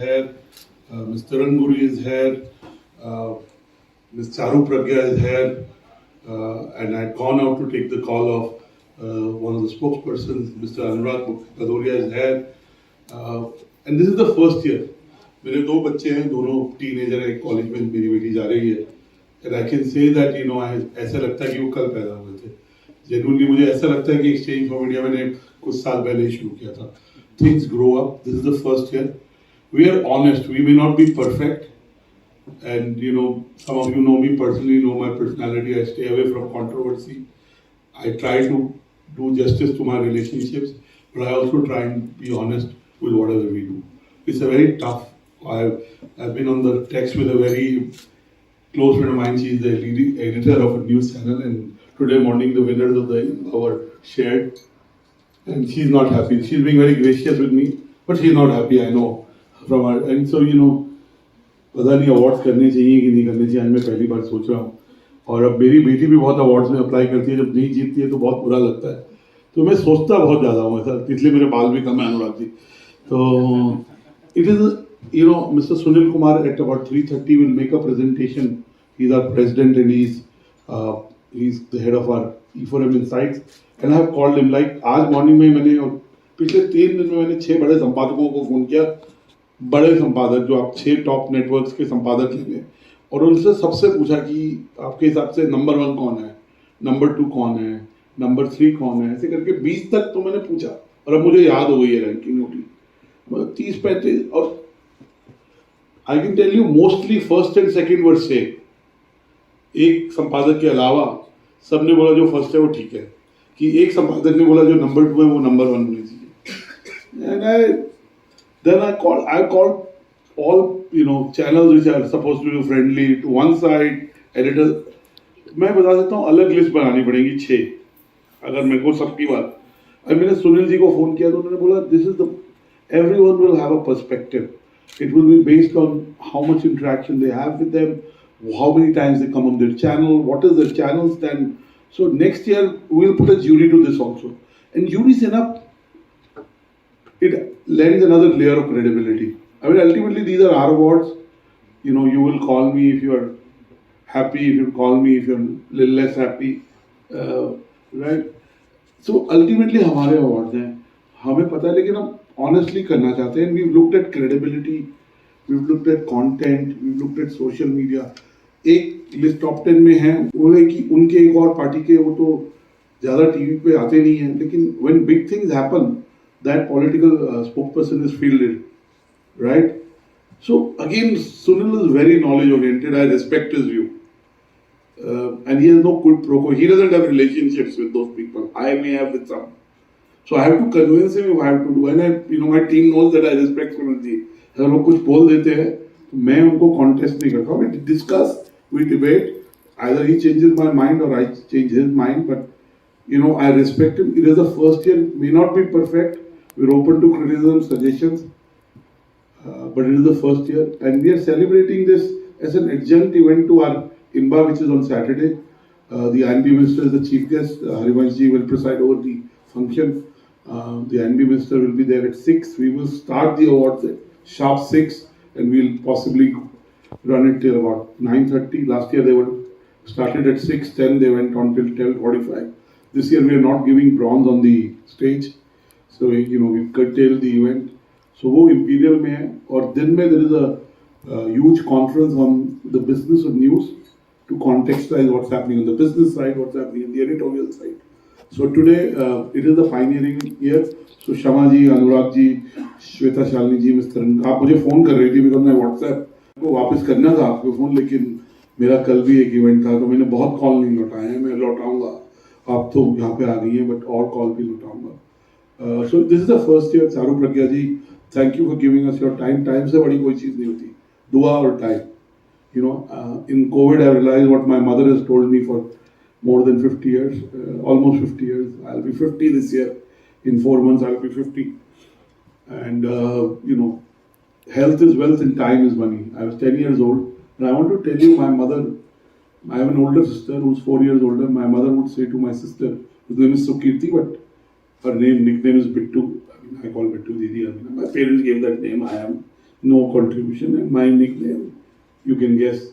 here, Mr. Ranguri is here, uh, Ms. Charu Pragya is here, and I had gone out to take the call of one of the spokespersons, Mr. Anurag Batra is here, and this is the first year. मेरे दो बच्चे हैं, दोनों teenager है, college में मेरी बेटी जा रही है, and I can say that ऐसा लगता है कि वो कल पैदा हुए थे. Genuinely मुझे ऐसा लगता है कि exchange for media मैंने कुछ साल पहले ही शुरू किया था. Things grow up. This is the first year. We are honest. We may not be perfect, and some of you know me personally, know my personality. I stay away from controversy. I try to do justice to my relationships, but I also try and be honest with whatever we do. It's a very tough. I've been on the text with a very close friend of mine. She's the leading editor of a news channel, and today morning the winners of the award shared, and she's not happy. She's being very gracious with me, but she's not happy. I know from her, and so पता नहीं awards करने चाहिए कि नहीं करने चाहिए, आज मैं पहली बार सोच रहा हूँ. और अब मेरी बेटी भी बहुत अवार्ड्स में अप्लाई करती है, जब नहीं जीतती है तो बहुत बुरा लगता है. तो मैं सोचता बहुत ज़्यादा हूँ ऐसा, इसलिए मेरे बाल भी कम है अनुराग जी. तो it is Mr. Sunil Kumar at about 3:30 will make a presentation. He's our president and he's the head of our E4M Insights. And I have called him, like आज मॉर्निंग में मैंने और पिछले 3 दिन में मैंने 6 बड़े संपादकों को फ़ोन किया, बड़े संपादक जो आप 6 टॉप नेटवर्क्स के संपादक लेंगे, और उनसे सबसे पूछा कि आपके हिसाब से नंबर 1 कौन है, नंबर 2 कौन है, नंबर 3 कौन है, ऐसे करके 20 तक तो मैंने पूछा, और अब मुझे याद हो गई है रैंकिंग होगी 30-35. और I can tell you mostly first and second वर से, एक संपादक के अलावा सबने बोला जो फर्स्ट है वो ठीक है, कि एक संपादक ने बोला जो नंबर 2 है वो नंबर 1 होनी चाहिए. And then I called all channels which are supposed to be friendly to one side, editors. मैं बता देता हूँ, अलग लिस्ट बनानी पड़ेगी 6 अगर मेरे को सबकी बात. और मैंने सुनील जी को फोन किया तो उन्होंने बोला this is the everyone will have a perspective. It will be based on how much interaction they have with them, how many times they come on their channel, what is their channel stand. So next year we'll put a jury to this also, and jury is enough. It lends another layer of credibility. I mean, ultimately, these are our awards. You will call me if you are happy, if you call me if you're a little less happy, right? So ultimately, हमारे awards हैं, हमें पता है, लेकिन हम honestly करना चाहते हैं. We've looked at credibility, we've looked at content, we've looked at social media. एक लिस्ट टॉप 10 में है, बोले कि उनके एक और पार्टी के वो तो ज़्यादा टीवी पे आते नहीं हैं, लेकिन when big things happen, that political spokesperson is fielded, right? So again, Sunil is very knowledge oriented. I respect his view, and he has no quid pro quo. He doesn't have relationships with those people. I may have with some, so I have to convince him if I have to do. And my team knows that I respect Sunil ji. अगर वो कुछ बोल देते हैं तो मैं उनको contest नहीं करता. We discuss, we debate. Either he changes my mind or I change his mind, but I respect him. It is the first year, may not be perfect. We're open to criticism, suggestions, but it is the first year, and we are celebrating this as an adjunct event to our INBA, which is on Saturday. The INB Minister is the chief guest. Harivansh ji will preside over the function. The INB Minister will be there at 6. We will start the awards at sharp 6, and we'll possibly run it till about 9:30. Last year they were started at 6:10. They went on till 12:45. This year we are not giving bronze on the stage. So we curtailed the event. So वो imperial में है, और दिन में there is a huge conference on the business of news to contextualize what's happening on the business side, what's happening in the editorial side. So today it is the pioneering year. So Shama ji, Anurag ji, Shweta Shalini ji, Mr. आप मुझे phone कर रही थी because मैं WhatsApp को वापस करना था आपको फोन, लेकिन मेरा कल भी एक इवेंट था तो मैंने बहुत कॉल नहीं लौटाए हैं. मैं लौटाऊंगा, आप तो यहाँ पे आ गई हैं, बट और कॉल भी लौटाऊंगा. So this is the first year. Charu Pragya ji, thank you for giving us your time. Time से बड़ी कोई चीज़ नहीं होती, दुआ और time. In COVID I realized what my mother has told me for more than 50 years, almost 50 years. I'll be 50 this year. In 4 months I'll be 50. And health is wealth and time is money. I was 10 years old, and I want to tell you, my mother, I have an older sister who's 4 years older. My mother would say to my sister, whose name is Sukirti, but her nickname is Bittu. I call Bittu Didi. My parents gave that name. I am no contribution. And my nickname, you can guess,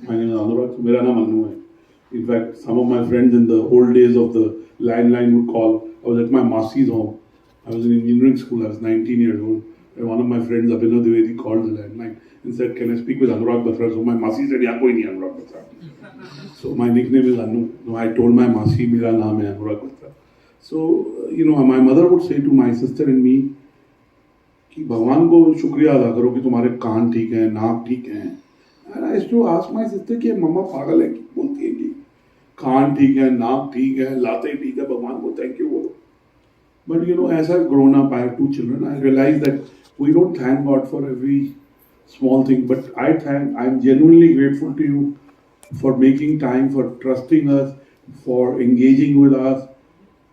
my name is Anurag. So मेरा नाम Anu है. In fact, some of my friends in the old days of the landline would call. I was at my Masi's home. I was in engineering school. I was 19 years old. And one of my friends, Abhinav Dwivedi, called the landline and said, "Can I speak with Anurag Batra?" So my Masi said, "Yeah, koi nahi Anurag Batra." So my nickname is Anu. So I told my Masi, "Mera naam hai Anurag Batra." So my mother would say to my sister and me, कि भगवान को शुक्रिया अदा करो कि तुम्हारे कान ठीक हैं, नाक ठीक हैं. And I used to ask my sister कि मम्मा पागल है कि बोलती है कि कान ठीक है, नाक ठीक है, लाते ठीक है, भगवान को थैंक यू बोलो. But as I've grown up, I have 2 children. I realize that we don't thank God for every small thing, but I'm genuinely grateful to you for making time, for trusting us, for engaging with us.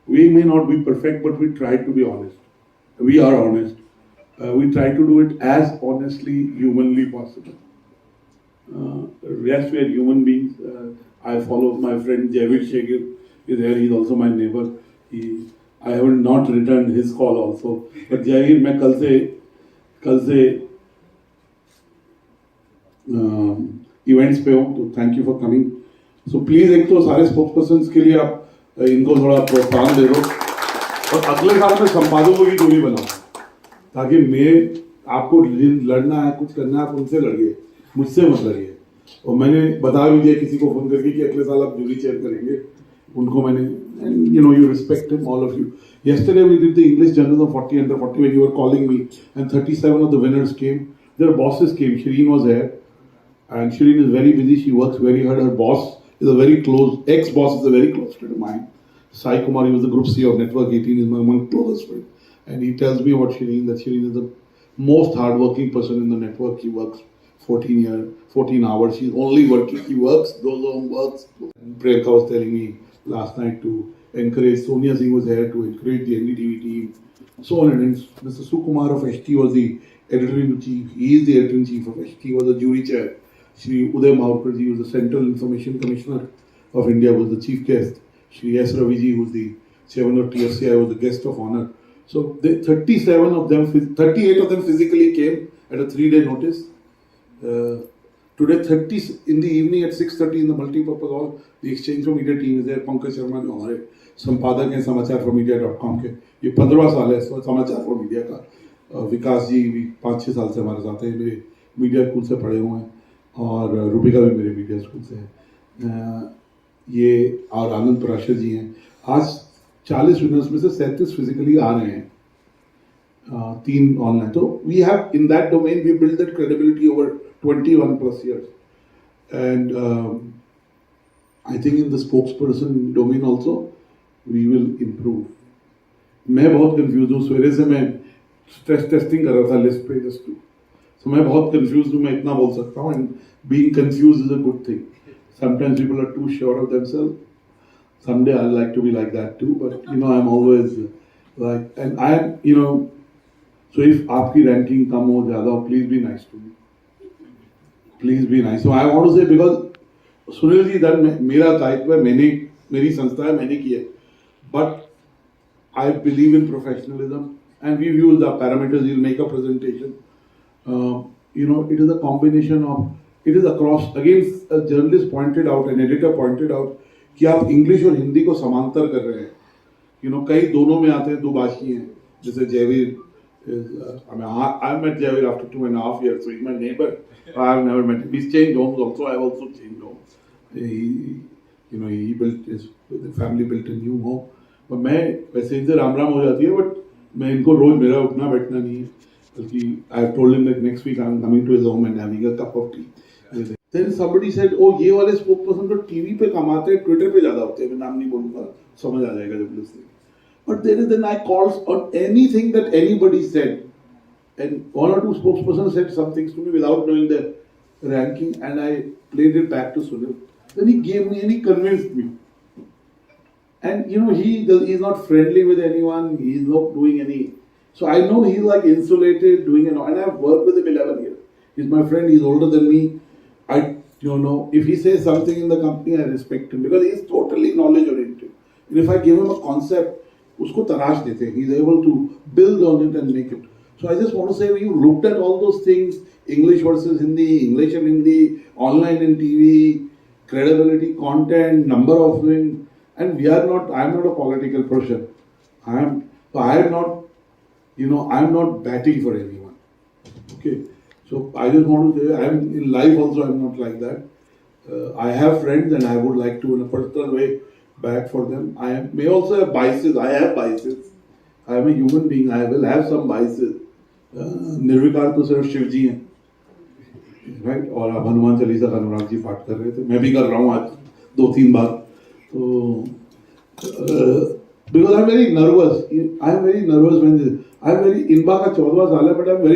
We may not be perfect, but we try to be honest. We are honest. We try to do it as honestly, humanly possible. Yes, we are human beings. I follow my friend Javid Shekir is here. He's also my neighbor. I have not returned his call also. But Javid, मैं कल से events पे हूँ, तो thank you for coming. So please एक तो सारे स्पोक्सपर्सन्स के लिए आप इनको थोड़ा प्रोत्साहन दे दो, और अगले साल में संपादकों की जोड़ी बनाओ, ताकि मैं आपको लड़ना है, कुछ करना है, आप उनसे लड़िए, मुझसे मत लड़िए. और मैंने बता भी दिया किसी को फोन करके कि अगले साल आप जूरी चेयर करेंगे. उनको मैंने, and you respect him, all of you. Yesterday we did the English Journal of 40 under 40 when you were calling me, and 37 of the winners came. Their bosses came. Shireen was there, and Shireen is very busy. She works very hard. Her boss is a very close, ex-boss is a very close friend of mine. Sai Kumar, he was the group CEO of Network 18, is my closest friend. And he tells me about Shireen, that Shireen is the most hardworking person in the network. He works 14 hours. She's only working. He works, goes home, works. And Priyanka was telling me last night to encourage. Sonia Singh was there to encourage the NDTV team. So on, and Mr. Sukumar of HT was the editor-in-chief. He is the editor-in-chief of HT. He was the jury chair. Shri Uday Maurkarji was the Central Information Commissioner of India, was the chief guest. Shri S. Raviji, who was the chairman of TFCI, was the guest of honor. So 38 of them physically came at a 3-day notice. Today 30 in the evening at 6:30 in the multi-purpose hall, the exchange4media team is there. Pankaj Sharma जो हमारे संपादक हैं समाचार4media.com के, ये 15वां साल है समाचार4media का. विकास जी भी 5-6 साल से हमारे साथ हैं, मेरे मीडिया स्कूल से पढ़े हुए हैं, और रूपिका भी मेरे मीडिया स्कूल से है. ये और आनंद पराशर जी हैं. आज 40 विनर्स में से 37 फिजिकली आ रहे हैं, 3 ऑनलाइन. तो we have in that domain we build that credibility over 21+ years, and I think in the spokesperson domain also we will improve. मैं बहुत कंफ्यूज हूँ. सवेरे से मैं स्ट्रेस टेस्टिंग कर रहा था लिस्ट पे जस्ट टू, so मैं बहुत कंफ्यूज हूँ. मैं इतना बोल सकता हूँ, and being confused is a good thing. Sometimes people are too sure of themselves. Someday I'd like to be like that too, but I'm always like, and I am, so if आपकी ranking कम हो ज़्यादा हो, please be nice to me. Please be nice. So I want to say, because Sunil ji इधर मेरा दायित्व है, मेरी संस्था है, मैंने की है, but I believe in professionalism, and we've used the parameters. You'll make a presentation. It is a combination of, it is across. Again, a journalist pointed out, an editor pointed out, कि आप English और हिंदी को समांतर कर रहे हैं. कई दोनों में आते हैं, दो भाषी हैं, जैसे Jaiveer. I met Javid after 2.5 years, so he's my neighbor. I have never met him. He's changed homes also. I have also changed homes. He built the family built a new home. But मैं वैसे इनसे राम हो जाती है, but मैं इनको रोज मेरा उठना बैठना नहीं है. बल्कि I have told him that next week I'm coming to his home and having a cup of tea. Then somebody said, "Oh, ये वाले spokesperson तो टीवी पे कमाते हैं, ट्विटर पे ज्यादा होते हैं." मैं नाम नहीं बोलूँगा, समझ आ जाएगा जब list. But then I called on anything that anybody said, and 1 or 2 spokespersons said some things to me without knowing the ranking, and I played it back to Sunil. Then he gave me and he convinced me. And he's not friendly with anyone. He's not doing any. So I know he's like insulated, doing and I've worked with him 11 years. He's my friend. He's older than me. If he says something in the company, I respect him because he's totally knowledge oriented. And if I give him a concept, उसको तराश देते हैं. He's able to build on it and make it. So I just want to say, you looked at all those things, English versus Hindi, English and Hindi, online and TV, credibility, content, number of things, and I'm not a political person. I am not, I am not batting for anyone. Okay. So I just want to say, I'm in life also, I'm not like that. I have friends and I would like to, in a personal way, back for them. May also have biases. I have biases. I am a human being. I will have some biases. निर्विकार तो सिर्फ शिव जी हैं, right? और अब हनुमान चालीसा का अनुराग जी पाठ कर रहे थे, मैं भी कर रहा हूँ आज 2-3 बार. तो because I'm very nervous. I'm very nervous when this. I'm very इनबा का 14वां साल है, but I'm very